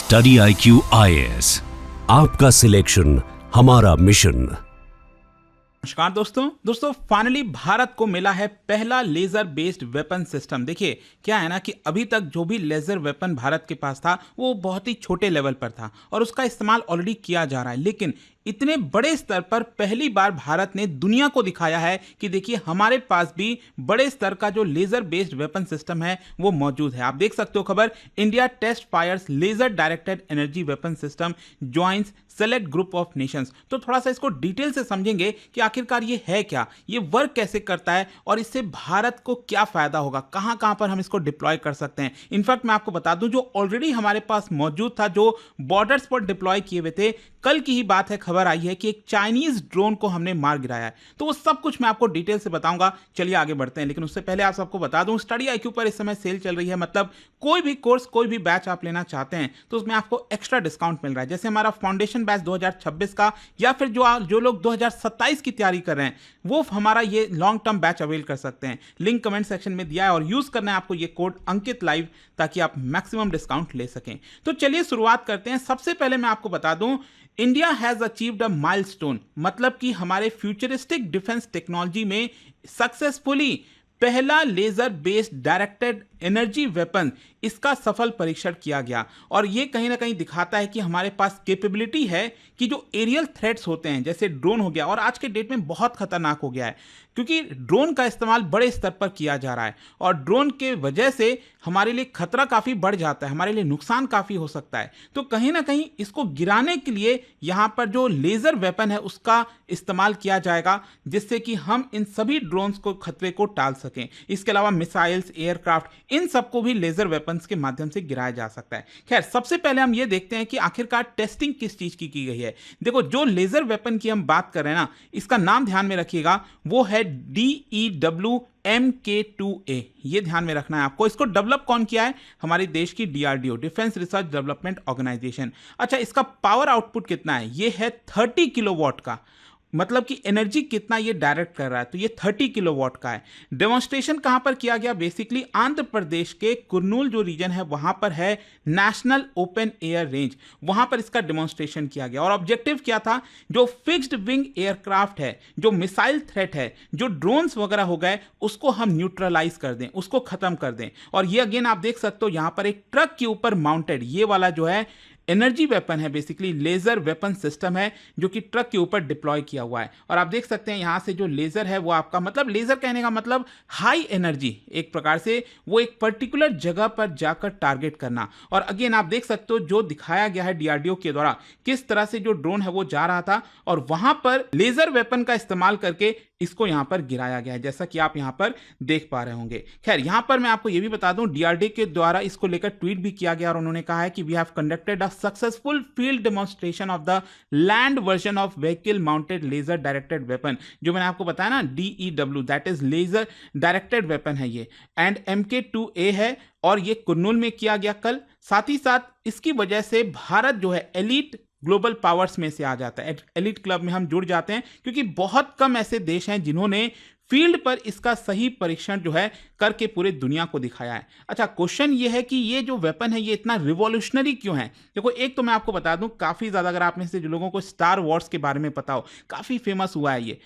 Study IQ IAS, आपका selection हमारा mission. नमस्कार दोस्तों फाइनली भारत को मिला है पहला लेजर बेस्ड वेपन सिस्टम। देखिए क्या है ना कि अभी तक जो भी लेजर वेपन भारत के पास था वो बहुत ही छोटे लेवल पर था और उसका इस्तेमाल ऑलरेडी किया जा रहा है, लेकिन इतने बड़े स्तर पर पहली बार भारत ने दुनिया को दिखाया है कि देखिए हमारे पास भी बड़े स्तर का जो लेजर बेस्ड वेपन सिस्टम है वो मौजूद है। आप देख सकते हो खबर, India test fires laser directed energy weapon system joins select group of nations. तो थोड़ा सा इसको डिटेल से समझेंगे कि आखिरकार ये है क्या, ये वर्क कैसे करता है और इससे भारत को क्या फायदा होगा, कहां कहां पर हम इसको डिप्लॉय कर सकते हैं। इनफैक्ट मैं आपको बता दूं जो ऑलरेडी हमारे पास मौजूद था, जो बॉर्डर्स पर डिप्लॉय किए हुए थे, कल की ही बात है, खबर आई है कि एक चाइनीज ड्रोन को हमने मार गिराया है। तो वो सब कुछ मैं आपको डिटेल से बताऊंगा। चलिए आगे बढ़ते हैं, लेकिन उससे पहले आप सबको बता दूं स्टडी IQ पर इस समय सेल चल रही है। मतलब कोई भी कोर्स, कोई भी बैच आप लेना चाहते हैं तो उसमें आपको एक्स्ट्रा डिस्काउंट मिल रहा है। जैसे हमारा फाउंडेशन बैच 2026 का, या फिर जो लोग 2027 की तैयारी कर रहे हैं वो हमारा ये लॉन्ग टर्म बैच अवेल कर सकते हैं। लिंक कमेंट सेक्शन में दिया है और यूज करना है आपको ये कोड अंकित लाइव, ताकि आप मैक्सिमम डिस्काउंट ले सकें। तो चलिए शुरुआत करते हैं। सबसे पहले मैं आपको बता दूं, India has achieved a milestone, मतलब कि हमारे फ्यूचरिस्टिक डिफेंस टेक्नोलॉजी में सक्सेसफुली पहला laser based directed energy weapon, इसका सफल परीक्षण किया गया। और यह कहीं ना कहीं दिखाता है कि हमारे पास कैपेबिलिटी है कि जो एरियल थ्रेट्स होते हैं, जैसे ड्रोन हो गया, और आज के डेट में बहुत खतरनाक हो गया है क्योंकि ड्रोन का इस्तेमाल बड़े स्तर पर किया जा रहा है और ड्रोन के वजह से हमारे लिए खतरा काफ़ी बढ़ जाता है, हमारे लिए नुकसान काफ़ी हो सकता है। तो कहीं ना कहीं इसको गिराने के लिए यहाँ पर जो लेज़र वेपन है उसका इस्तेमाल किया जाएगा, जिससे कि हम इन सभी ड्रोन्स को खतरे को टाल सकें। इसके अलावा मिसाइल्स, एयरक्राफ्ट, इन सबको भी लेज़र वेपन्स के माध्यम से गिराया जा सकता है। खैर, सबसे पहले हम ये देखते हैं कि आखिरकार टेस्टिंग किस चीज़ की गई है। देखो, जो लेज़र वेपन की हम बात कर रहे हैं ना, इसका नाम ध्यान में रखिएगा, वो है DEW MK2A। ये ध्यान में रखना है आपको। इसको डेवलप कौन किया है? हमारे देश की DRDO, defence research development organisation. अच्छा, इसका पावर आउटपुट कितना है? ये है 30 किलोवाट का, मतलब कि एनर्जी कितना ये डायरेक्ट कर रहा है, तो ये 30 किलोवाट का है। डेमोन्स्ट्रेशन कहां पर किया गया? बेसिकली आंध्र प्रदेश के कुर्नूल जो रीजन है वहां पर है नेशनल ओपन एयर रेंज, वहां पर इसका डेमोन्स्ट्रेशन किया गया। और ऑब्जेक्टिव क्या था? जो फिक्स्ड विंग एयरक्राफ्ट है, जो मिसाइल थ्रेट है, जो ड्रोन्स वगैरह हो गए, उसको हम न्यूट्रलाइज कर दें, उसको खत्म कर दें। और ये अगेन आप देख सकते हो यहां पर एक ट्रक के ऊपर माउंटेड ये वाला जो है एनर्जी वेपन है, बेसिकली लेजर वेपन सिस्टम है जो कि ट्रक के ऊपर डिप्लॉय किया हुआ है। और आप देख सकते हैं यहां से जो लेजर है वो आपका, मतलब लेजर कहने का मतलब हाई एनर्जी, एक प्रकार से वो एक पर्टिकुलर जगह पर जाकर टारगेट करना। और अगेन आप देख सकते हो जो दिखाया गया है DRDO के द्वारा, किस तरह से जो ड्रोन है वो जा रहा था और वहां पर लेजर वेपन का इस्तेमाल करके इसको यहां पर गिराया गया है, जैसा कि आप यहां पर देख पा रहे होंगे। खैर, यहां पर मैं आपको यह भी बता दूं, DRDO के द्वारा इसको लेकर ट्वीट भी किया गया और उन्होंने कहा है कि we have conducted a successful field demonstration of the land version of vehicle mounted laser directed weapon. जो मैंने आपको बताया ना, DEW, that is laser directed weapon है ये, एंड MK2A है और ये कुर्नूल में किया गया कल। साथ ही साथ इसकी वजह से भारत जो है एलीट ग्लोबल पावर्स में से आ जाता है, एलिट क्लब में हम जुड़ जाते हैं, क्योंकि बहुत कम ऐसे देश हैं जिन्होंने फील्ड पर इसका सही परीक्षण जो है करके पूरे दुनिया को दिखाया है। अच्छा, क्वेश्चन ये है कि ये जो वेपन है ये इतना रिवॉल्यूशनरी क्यों है? देखो, एक तो मैं आपको बता दूं, काफ़ी ज़्यादा, अगर आप में से जो लोगों को स्टार वॉर्स के बारे में पता हो, काफ़ी फेमस हुआ है ये।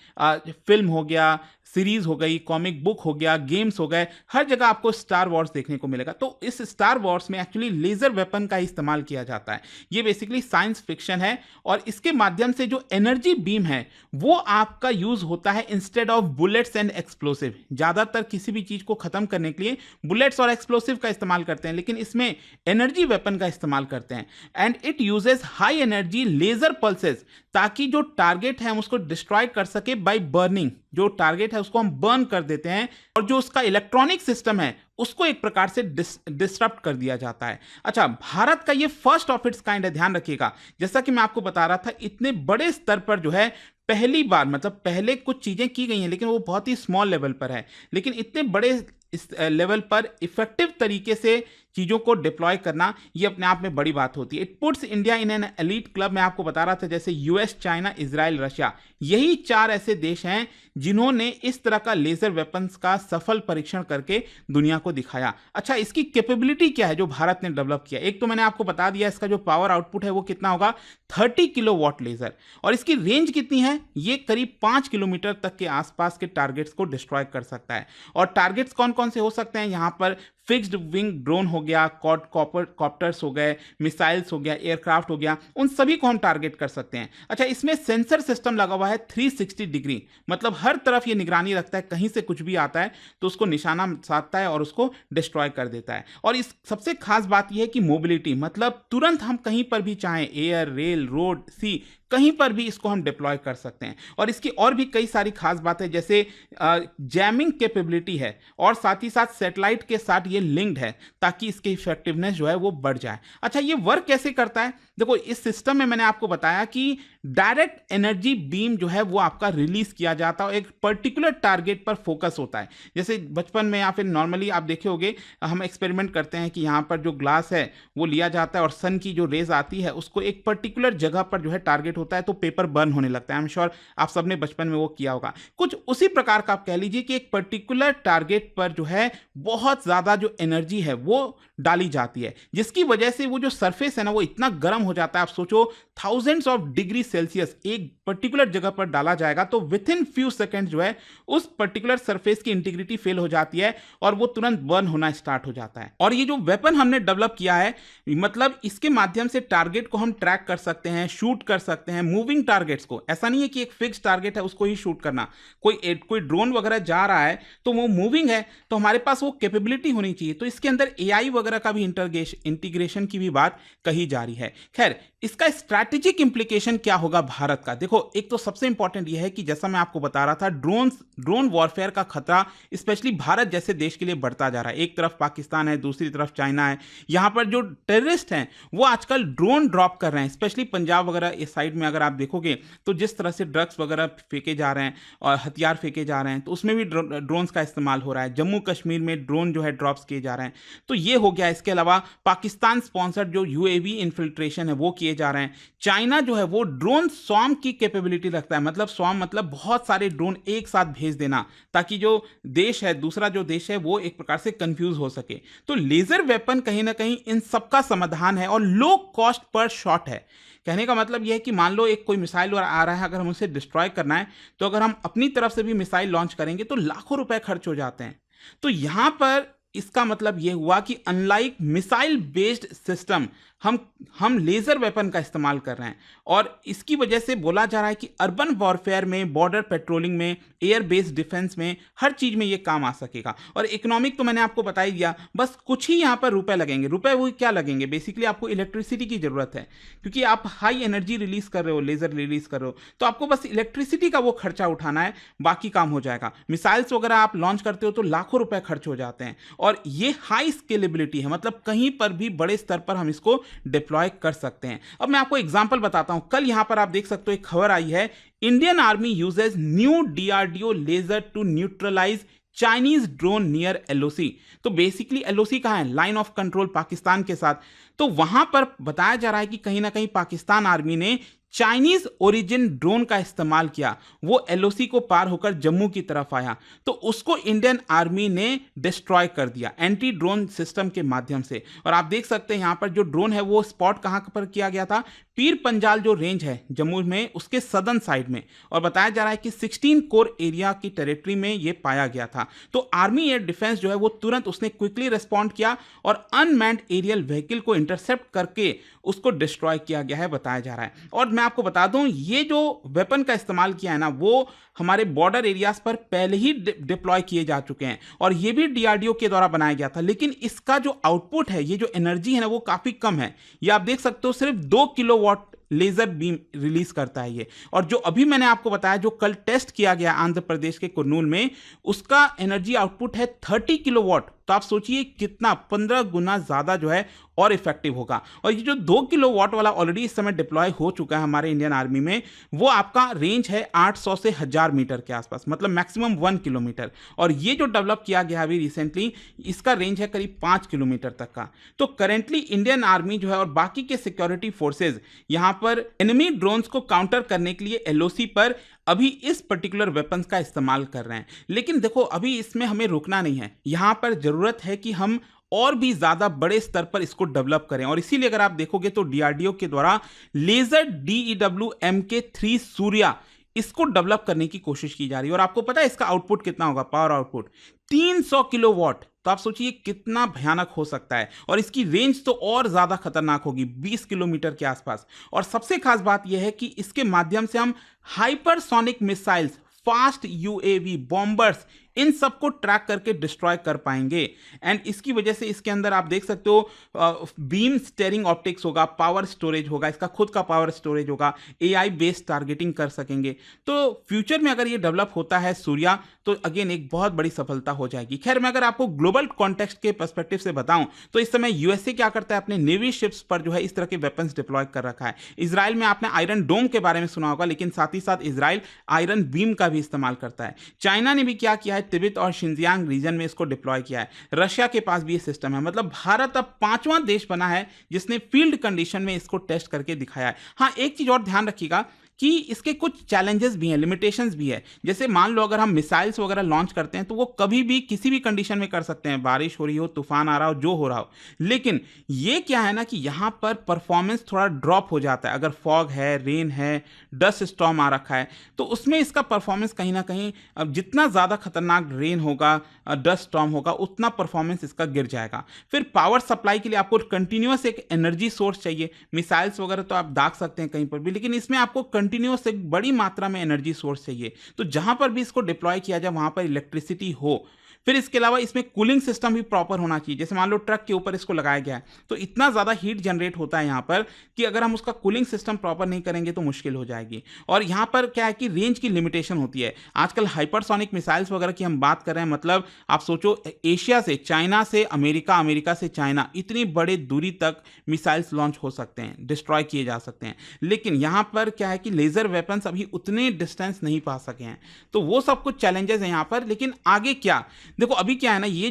फिल्म हो गया, सीरीज हो गई, कॉमिक बुक हो गया, गेम्स हो गए, हर जगह आपको स्टार वॉर्स देखने को मिलेगा। तो इस स्टार वॉर्स में एक्चुअली लेजर वेपन का इस्तेमाल किया जाता है। ये बेसिकली साइंस फिक्शन है और इसके माध्यम से जो एनर्जी बीम है वो आपका यूज होता है instead of bullets and explosive. ज्यादातर किसी भी चीज को खत्म करने के लिए बुलेट्स और एक्सप्लोसिव का इस्तेमाल करते हैं, लेकिन इसमें एनर्जी वेपन का इस्तेमाल करते हैं। And it uses high energy laser pulses, ताकि जो टारगेट है हम उसको डिस्ट्रॉय कर सके बाय बर्निंग। जो टारगेट है उसको हम बर्न कर देते हैं और जो उसका इलेक्ट्रॉनिक सिस्टम है उसको एक प्रकार से डिस्टर्ब कर दिया जाता है। अच्छा, भारत का ये फर्स्ट ऑफ इट्स काइंड है, ध्यान रखिएगा। जैसा कि मैं आपको बता रहा था, इतने बड़े स्तर पर जो है पहली बार, मतलब पहले कुछ चीजें की गई हैं लेकिन वो बहुत ही स्मॉल लेवल पर है, लेकिन इतने बड़े इस लेवल पर इफेक्टिव तरीके से चीज़ों को डिप्लॉय करना ये अपने आप में बड़ी बात होती है। It puts India in an elite club. मैं आपको बता रहा था जैसे यूएस, चाइना, इजराइल, रशिया, यही 4 ऐसे देश हैं जिन्होंने इस तरह का लेजर वेपन्स का सफल परीक्षण करके दुनिया को दिखाया। अच्छा, इसकी कैपेबिलिटी क्या है जो भारत ने डेवलप किया? एक तो मैंने आपको बता दिया इसका जो पावर आउटपुट है वो कितना होगा, 30 किलोवाट लेजर। और इसकी रेंज कितनी है? ये करीब 5 किलोमीटर तक के आसपास के टारगेट्स को डिस्ट्रॉय कर सकता है। और टारगेट्स कौन कौन से हो सकते हैं? यहां पर फिक्स्ड विंग ड्रोन हो गया, कॉप्टर्स हो गए, मिसाइल्स हो गया, एयरक्राफ्ट हो गया, उन सभी को हम टारगेट कर सकते हैं। अच्छा, इसमें सेंसर सिस्टम लगा हुआ है 360 डिग्री, मतलब हर तरफ ये निगरानी रखता है, कहीं से कुछ भी आता है तो उसको निशाना साधता है और उसको डिस्ट्रॉय कर देता है। और इस सबसे खास बात यह है कि मोबिलिटी, मतलब तुरंत हम कहीं पर भी चाहें, एयर, रेल, रोड, सी, कहीं पर भी इसको हम डिप्लॉय कर सकते हैं। और इसकी और भी कई सारी खास बातें, जैसे जैमिंग कैपेबिलिटी है और साथ ही साथ सैटेलाइट के साथ ये लिंक्ड है ताकि इसकी इफेक्टिवनेस जो है वो बढ़ जाए। अच्छा, ये वर्क कैसे करता है? देखो, इस सिस्टम में मैंने आपको बताया कि डायरेक्ट एनर्जी बीम जो है वो आपका रिलीज किया जाता है और एक पर्टिकुलर टारगेट पर फोकस होता है। जैसे बचपन में या फिर नॉर्मली आप देखे होंगे, हम एक्सपेरिमेंट करते हैं कि यहाँ पर जो ग्लास है वो लिया जाता है और सन की जो रेज आती है उसको एक पर्टिकुलर जगह पर जो है टारगेट होता है तो पेपर बर्न होने लगता है। आई एम श्योर आप सबने बचपन में वो किया होगा। कुछ उसी प्रकार का आप कह लीजिए कि एक पर्टिकुलर टारगेट पर जो है बहुत ज्यादा जो एनर्जी है वो डाली जाती है, जिसकी वजह से वो जो सरफेस है ना वो इतना गर्म हो जाता है। आप सोचो, थाउजेंड्स ऑफ डिग्री सेल्सियस एक पर्टिकुलर जगह पर डाला जाएगा तो विद इन फ्यू सेकेंड जो है उस पर्टिकुलर सरफेस की इंटीग्रिटी फेल हो जाती है और वो तुरंत बर्न होना स्टार्ट हो जाता है। और ये जो वेपन हमने डेवलप किया है, मतलब इसके माध्यम से टारगेट को हम ट्रैक कर सकते हैं, शूट कर सकते हैं, मूविंग टारगेट्स को। ऐसा नहीं है कि एक फिक्स टारगेट है उसको ही शूट करना। कोई ड्रोन वगैरह जा रहा है तो वो मूविंग है तो हमारे पास वो कैपेबिलिटी होनी चाहिए। तो इसके अंदर एआई वगैरह का भी इंटीग्रेशन की भी बात कही जा रही है। खैर, इसका स्ट्रैटेजिक इंप्लीकेशन क्या होगा भारत का? देखो, एक तो सबसे इंपॉर्टेंट यह है कि जैसा मैं आपको बता रहा था, ड्रोन वॉरफेयर का खतरा स्पेशली भारत जैसे देश के लिए बढ़ता जा रहा है। एक तरफ पाकिस्तान है, दूसरी तरफ चाइना है। यहां पर जो टेररिस्ट हैं वो आजकल ड्रोन ड्रॉप कर रहे हैं, स्पेशली पंजाब वगैरह इस साइड में अगर आप देखोगे तो जिस तरह से ड्रग्स वगैरह फेंके जा रहे हैं और हथियार फेंके जा रहे हैं तो उसमें भी ड्रोन्स का इस्तेमाल हो रहा है। जम्मू कश्मीर में ड्रोन जो है ड्रॉप्स किए जा रहे हैं। तो ये हो गया। इसके अलावा पाकिस्तान स्पॉन्सर्ड जो यूएवी इन्फिल्ट्रेशन है वो किए जा रहे हैं। चाइना जो है वो ड्रोन स्वॉर्म की कैपेबिलिटी रखता है, मतलब स्वॉर्म मतलब बहुत सारे ड्रोन एक साथ भेज देना ताकि जो देश है, दूसरा जो देश है वो एक प्रकार से कंफ्यूज हो सके। तो लेजर वेपन कहीं ना कहीं इन सबका समाधान है और लो कॉस्ट पर शॉट है। कहने का मतलब यह है कि मान लो एक कोई मिसाइल आ रहा है, अगर हम उसे डिस्ट्रॉय करना है तो अगर हम अपनी तरफ से भी मिसाइल लॉन्च करेंगे तो लाखों रुपए खर्च हो जाते हैं। तो यहां पर इसका मतलब यह हुआ कि अनलाइक मिसाइल बेस्ड सिस्टम हम लेजर वेपन का इस्तेमाल कर रहे हैं और इसकी वजह से बोला जा रहा है कि अर्बन वॉरफेयर में, बॉर्डर पेट्रोलिंग में, एयर बेस्ड डिफेंस में, हर चीज में ये काम आ सकेगा। और इकोनॉमिक तो मैंने आपको बता ही दिया, बस कुछ ही यहाँ पर रुपए लगेंगे। रुपए वो क्या लगेंगे? बेसिकली आपको इलेक्ट्रिसिटी की जरूरत है क्योंकि आप हाई एनर्जी रिलीज कर रहे हो, लेजर रिलीज कर रहे हो, तो आपको बस इलेक्ट्रिसिटी का वो खर्चा उठाना है, बाकी काम हो जाएगा। मिसाइल्स वगैरह आप लॉन्च करते हो तो लाखों रुपए खर्च हो जाते हैं और ये हाई स्केलेबिलिटी है, मतलब कहीं पर भी बड़े स्तर पर हम इसको डिप्लॉय कर सकते हैं। अब मैं आपको एग्जांपल बताता हूं। कल यहां पर आप देख सकते हो एक खबर आई है, Indian army uses new DRDO laser to neutralise Chinese drone near LOC. तो बेसिकली एलओसी कहां है? लाइन ऑफ कंट्रोल पाकिस्तान के साथ। तो वहां पर बताया जा रहा है कि कहीं ना कहीं पाकिस्तान आर्मी ने चाइनीज ओरिजिन ड्रोन का इस्तेमाल किया, वो एलओसी को पार होकर जम्मू की तरफ आया तो उसको इंडियन आर्मी ने डिस्ट्रॉय कर दिया एंटी ड्रोन सिस्टम के माध्यम से। और आप देख सकते हैं यहां पर जो ड्रोन है वो स्पॉट कहां पर किया गया था? पीर पंजाल जो रेंज है जम्मू में, उसके सदर्न साइड में। और बताया जा रहा है कि 16 कोर एरिया की टेरिटरी में ये पाया गया था। तो आर्मी एयर डिफेंस जो है वो तुरंत उसने क्विकली रिस्पॉन्ड किया और अनमैन्ड एरियल व्हीकल को इंटरसेप्ट करके उसको डिस्ट्रॉय किया गया है, बताया जा रहा है। और मैं आपको बता दूं, ये जो वेपन का इस्तेमाल किया है ना वो हमारे बॉर्डर एरियाज पर पहले ही डिप्लॉय किए जा चुके हैं और ये भी डीआरडीओ के द्वारा बनाया गया था। लेकिन इसका जो आउटपुट है, ये जो एनर्जी है ना वो काफी कम है। ये आप देख सकते हो सिर्फ 2 किलोवाट लेजर बीम रिलीज करता है ये। और जो अभी मैंने आपको बताया, जो कल टेस्ट किया गया आंध्र प्रदेश के कुर्नूल में, उसका एनर्जी आउटपुट है 30 किलोवाट। तो आप सोचिए कितना 15 गुना ज्यादा जो है और इफेक्टिव होगा। और ये जो 2 किलोवाट वाला ऑलरेडी इस समय डिप्लॉय हो चुका है हमारे इंडियन आर्मी में, वो आपका रेंज है 800 से 1000 मीटर के आसपास, मतलब मैक्सिमम 1 किलोमीटर। और ये जो डेवलप किया गया अभी रिसेंटली, इसका रेंज है करीब 5 किलोमीटर तक का। तो करेंटली इंडियन आर्मी जो है और बाकी के सिक्योरिटी फोर्सेज यहां पर एनिमी ड्रोन्स को काउंटर करने के लिए एलओसी पर अभी इस पर्टिकुलर वेपन्स का इस्तेमाल कर रहे हैं। लेकिन देखो, अभी इसमें हमें रुकना नहीं है, यहां पर जरूरत है कि हम और भी ज्यादा बड़े स्तर पर इसको डेवलप करें। और इसीलिए अगर आप देखोगे तो डीआरडीओ के द्वारा लेजर डीईडब्ल्यू MK3 सूर्या, इसको डेवलप करने की कोशिश की जा रही है। और आपको पता है इसका आउटपुट कितना होगा? Power output 300 kilowatt. तो आप सोचिए कितना भयानक हो सकता है। और इसकी रेंज तो और ज्यादा खतरनाक होगी, 20 किलोमीटर के आसपास। और सबसे खास बात यह है कि इसके माध्यम से हम hypersonic missiles, fast UAV, bombers, इन सबको ट्रैक करके डिस्ट्रॉय कर पाएंगे। एंड इसकी वजह से इसके अंदर आप देख सकते हो बीम स्टेयरिंग ऑप्टिक्स होगा, पावर स्टोरेज होगा, इसका खुद का पावर स्टोरेज होगा, एआई बेस्ड टारगेटिंग कर सकेंगे। तो फ्यूचर में अगर ये डेवलप होता है सूर्या, तो अगेन एक बहुत बड़ी सफलता हो जाएगी। खैर, मैं अगर आपको ग्लोबल कॉन्टेक्स्ट के पर्सपेक्टिव से बताऊं तो इस समय यूएसए क्या करता है, अपने नेवी शिप्स पर जो है इस तरह के वेपन्स डिप्लॉय कर रखा है। इजराइल में आपने आयरन डोम के बारे में सुना होगा, लेकिन साथ ही साथ इजराइल आयरन बीम का भी इस्तेमाल करता है। चाइना ने भी क्या किया है, तिब्बत और शिंजियांग रीजन में इसको डिप्लॉय किया है। रशिया के पास भी ये सिस्टम है। मतलब भारत अब 5वां देश बना है जिसने फील्ड कंडीशन में इसको टेस्ट करके दिखाया है। हाँ, एक चीज और ध्यान रखिएगा कि इसके कुछ चैलेंजेस भी हैं, लिमिटेशंस भी है। जैसे मान लो अगर हम मिसाइल्स वगैरह लॉन्च करते हैं तो वो कभी भी किसी भी कंडीशन में कर सकते हैं, बारिश हो रही हो, तूफान आ रहा हो, जो हो रहा हो। लेकिन ये क्या है ना कि यहाँ पर परफॉर्मेंस थोड़ा ड्रॉप हो जाता है। अगर फॉग है, रेन है, डस्ट स्टॉर्म आ रखा है, तो उसमें इसका परफॉर्मेंस कहीं ना कहीं, अब जितना ज़्यादा खतरनाक रेन होगा, डस्ट स्टॉर्म होगा, उतना परफॉर्मेंस इसका गिर जाएगा। फिर पावर सप्लाई के लिए आपको कंटिन्यूअस एक एनर्जी सोर्स चाहिए। मिसाइल्स वगैरह तो आप दाग सकते हैं कहीं पर भी, लेकिन इसमें आपको कंटिन्यूअस एक बड़ी मात्रा में एनर्जी सोर्स चाहिए। तो जहां पर भी इसको डिप्लॉय किया जाए वहां पर इलेक्ट्रिसिटी हो। फिर इसके अलावा इसमें कूलिंग सिस्टम भी प्रॉपर होना चाहिए। जैसे मान लो ट्रक के ऊपर इसको लगाया गया है, तो इतना ज़्यादा हीट जनरेट होता है यहाँ पर कि अगर हम उसका कूलिंग सिस्टम प्रॉपर नहीं करेंगे तो मुश्किल हो जाएगी। और यहाँ पर क्या है कि रेंज की लिमिटेशन होती है। आजकल हाइपरसोनिक मिसाइल्स वगैरह की हम बात कर रहे हैं, मतलब आप सोचो एशिया से चाइना से अमेरिका, अमेरिका से चाइना, इतनी बड़े दूरी तक मिसाइल्स लॉन्च हो सकते हैं, डिस्ट्रॉय किए जा सकते हैं। लेकिन यहाँ पर क्या है कि लेजर वेपन्स अभी उतने डिस्टेंस नहीं पा सके हैं। तो वो सब कुछ चैलेंजेस हैं यहाँ पर। लेकिन आगे क्या, देखो अभी क्या है ना, ये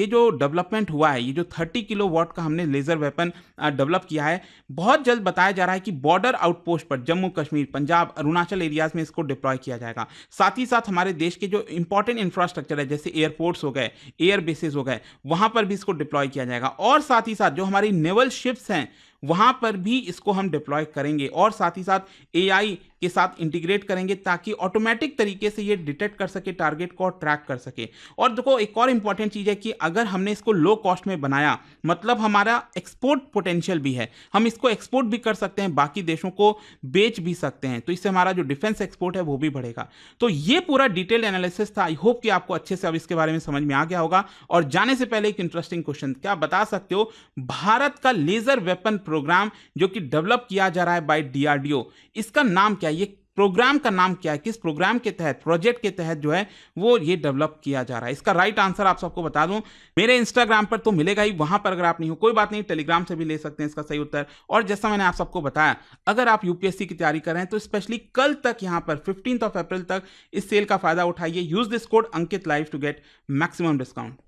जो डेवलपमेंट हुआ है, ये जो 30 किलोवाट का हमने लेजर वेपन डेवलप किया है, बहुत जल्द बताया जा रहा है कि बॉर्डर आउटपोस्ट पर जम्मू कश्मीर, पंजाब, अरुणाचल एरियाज में इसको डिप्लॉय किया जाएगा। साथ ही साथ हमारे देश के जो इंपॉर्टेंट इंफ्रास्ट्रक्चर है, जैसे एयरपोर्ट्स हो गए, एयर बेसिस हो गए, वहां पर भी इसको डिप्लॉय किया जाएगा। और साथ ही साथ जो हमारी नेवल शिप्स हैं वहां पर भी इसको हम डिप्लॉय करेंगे। और साथ ही साथ एआई के साथ इंटीग्रेट करेंगे ताकि ऑटोमेटिक तरीके से ये डिटेक्ट कर सके टारगेट को और ट्रैक कर सके। और देखो एक और इंपॉर्टेंट चीज है कि अगर हमने इसको लो कॉस्ट में बनाया, मतलब हमारा एक्सपोर्ट पोटेंशियल भी है, हम इसको एक्सपोर्ट भी कर सकते हैं, बाकी देशों को बेच भी सकते हैं। तो इससे हमारा जो डिफेंस एक्सपोर्ट है वो भी बढ़ेगा। तो ये पूरा डिटेल एनालिसिस था। आई होप कि आपको अच्छे से अब इसके बारे में समझ में आ गया होगा। और जाने से पहले एक इंटरेस्टिंग क्वेश्चन, क्या आप बता सकते हो भारत का लेजर वेपन प्रोग्राम जो कि डेवलप किया जा रहा है बाय डीआरडीओ, इसका नाम क्या है? ये प्रोग्राम का नाम क्या है? किस प्रोग्राम के तहत, प्रोजेक्ट के तहत जो है वो ये डेवलप किया जा रहा है? इसका राइट आंसर आप सबको बता दूं, मेरे इंस्टाग्राम पर तो मिलेगा ही, वहां पर अगर आप नहीं हो कोई बात नहीं, टेलीग्राम से भी ले सकते हैं इसका सही उत्तर। और जैसा मैंने आप सबको बताया, अगर आप यूपीएससी की तैयारी कर रहे हैं तो स्पेशली कल तक यहां पर 15 अप्रैल तक इस सेल का फायदा उठाइए। Use this code Ankit live to get maximum discount.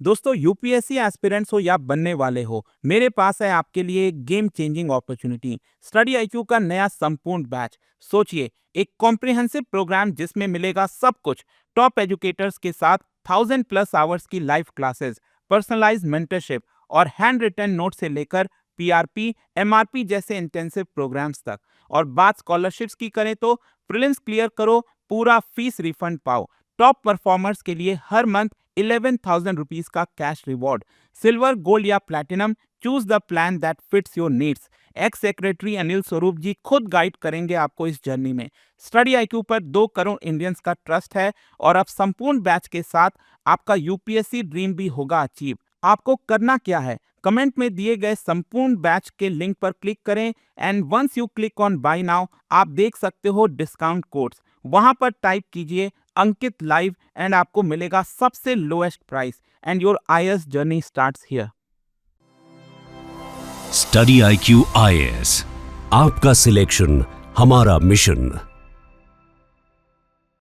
दोस्तों, यूपीएससी एस्पिरेंट्स हो या बनने वाले हो, मेरे पास है आपके लिए एक game changing opportunity, study IQ का नया संपूर्ण बैच। सोचिए, एक कॉम्प्रिहेंसिव प्रोग्राम जिसमें मिलेगा सब कुछ, टॉप एजुकेटर्स के साथ 1000+ आवर्स की लाइव क्लासेस, पर्सनलाइज्ड मेंटरशिप और हैंड रिटन नोट से लेकर पीआरपी, एमआरपी जैसे इंटेंसिव प्रोग्राम्स तक। और बात स्कॉलरशिप्स की करें तो प्रीलिम्स क्लियर करो, पूरा फीस रिफंड पाओ। टॉप परफॉर्मर्स के लिए हर मंथ 11,000 रुपीज का कैश रिवॉर्ड। सिल्वर, गोल्ड या platinum, choose the plan that fits your needs. X secretary Anil Swarup जी खुद गाइड करेंगे आपको इस जर्नी में। स्टडी आईक्यू पर 2 करोड़ इंडियंस का ट्रस्ट है और अब संपूर्ण बैच के साथ आपका यूपीएससी ड्रीम भी होगा अचीव। आपको करना क्या है, कमेंट में दिए गए संपूर्ण बैच के लिंक पर क्लिक करें and once you click on buy now आप देख सकते हो डिस्काउंट कोड्स। वहां पर टाइप कीजिए अंकित लाइव एंड आपको मिलेगा सबसे lowest price and your IAS journey starts here. Study IQ IAS, आपका सिलेक्शन हमारा मिशन।